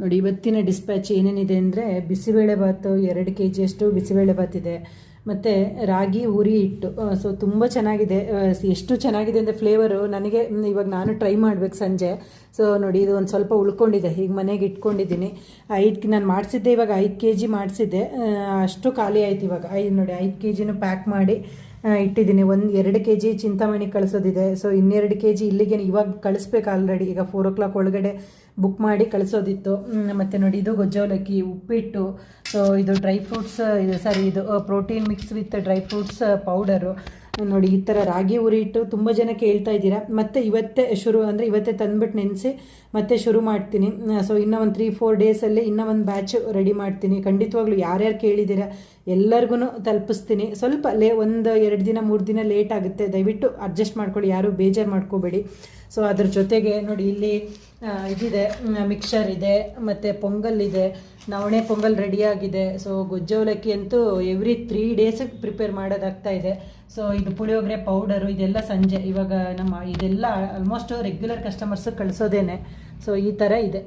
ನೋಡಿ ಇವತ್ತಿನ ಡಿಸ್ಪ್ಯಾಚ್ ಏನೇನಿದೆ ಅಂದರೆ ಬಿಸಿಬೇಳೆಭಾತು 2 kg ಅಷ್ಟು ಬಿಸಿಬೇಳೆಭಾತ್ ಇದೆ, ಮತ್ತು ರಾಗಿ ಹುರಿ ಹಿಟ್ಟು. ಸೊ ತುಂಬ ಚೆನ್ನಾಗಿದೆ. ಎಷ್ಟು ಚೆನ್ನಾಗಿದೆ ಅಂದರೆ ಫ್ಲೇವರು ನನಗೆ ಇವಾಗ ನಾನು ಟ್ರೈ ಮಾಡಬೇಕು ಸಂಜೆ. ಸೊ ನೋಡಿ ಇದು ಒಂದು ಸ್ವಲ್ಪ ಉಳ್ಕೊಂಡಿದೆ, ಈಗ ಮನೆಗೆ ಇಟ್ಕೊಂಡಿದ್ದೀನಿ. ನಾನು ಮಾಡಿಸಿದ್ದೆ, ಇವಾಗ 5 kg ಮಾಡಿಸಿದ್ದೆ, ಅಷ್ಟು ಖಾಲಿ ಆಯ್ತು. ಇವಾಗ ನೋಡಿ 5 kgನೂ ಪ್ಯಾಕ್ ಮಾಡಿ ಇಟ್ಟಿದ್ದೀನಿ. 2 kg ಚಿಂತಾಮಣಿ ಕಳಿಸೋದಿದೆ. ಸೊ 2 kg ಇಲ್ಲಿಗೆ ಇವಾಗ ಕಳಿಸ್ಬೇಕು ಆಲ್ರೆಡಿ. ಈಗ 4 o'clock ಒಳಗಡೆ ಬುಕ್ ಮಾಡಿ ಕಳಿಸೋದಿತ್ತು. ಮತ್ತು ನೋಡಿ ಇದು ಗೊಜ್ಜವಲಕ್ಕಿ, ಉಪ್ಪಿಟ್ಟು, ಸೊ ಇದು ಡ್ರೈ ಫ್ರೂಟ್ಸ್, ಇದು protein mix with dry fruits powder. ನೋಡಿ ಈ ಥರ ರಾಗಿ ಹುರಿ ಹಿಟ್ಟು ತುಂಬ ಜನ ಕೇಳ್ತಾ ಇದ್ದೀರಾ. ಮತ್ತು ಇವತ್ತೇ ತಂದುಬಿಟ್ಟು ನೆನೆಸಿ ಮತ್ತೆ ಶುರು ಮಾಡ್ತೀನಿ. ಸೊ ಇನ್ನೂ ಒಂದು 3-4 ಡೇಸಲ್ಲಿ ಇನ್ನೂ ಒಂದು ಬ್ಯಾಚ್ ರೆಡಿ ಮಾಡ್ತೀನಿ. ಖಂಡಿತವಾಗ್ಲೂ ಯಾರ್ಯಾರು ಕೇಳಿದ್ದೀರಾ ಎಲ್ಲರಿಗೂ ತಲುಪಿಸ್ತೀನಿ. ಸ್ವಲ್ಪ 1-2 ದಿನ 3 ದಿನ ಲೇಟ್ ಆಗುತ್ತೆ, ದಯವಿಟ್ಟು ಅಡ್ಜಸ್ಟ್ ಮಾಡ್ಕೊಳ್ಳಿ, ಯಾರೂ ಬೇಜಾರು ಮಾಡ್ಕೋಬೇಡಿ. ಸೊ ಅದ್ರ ಜೊತೆಗೆ ನೋಡಿ ಇಲ್ಲಿ ಇದಿದೆ, ಮಿಕ್ಸರ್ ಇದೆ, ಮತ್ತು ಪೊಂಗಲ್ ಇದೆ, ನವಣೆ ಪೊಂಗಲ್ ರೆಡಿಯಾಗಿದೆ. ಸೊ ಗೊಜ್ಜವಲಕ್ಕಿ ಅಂತೂ ಎವ್ರಿ 3 ಡೇಸಿಗೆ ಪ್ರಿಪೇರ್ ಮಾಡೋದಾಗ್ತಾ ಇದೆ. ಸೊ ಇದು ಪುಳಿಯೋಗರೆ ಪೌಡರು, ಇದೆಲ್ಲ ಸಂಜೆ. ಇವಾಗ ಇದೆಲ್ಲ ಆಲ್ಮೋಸ್ಟ್ ರೆಗ್ಯುಲರ್ ಕಸ್ಟಮರ್ಸಿಗೆ ಕಳಿಸೋದೇನೆ. ಸೊ ಈ ಥರ ಇದೆ.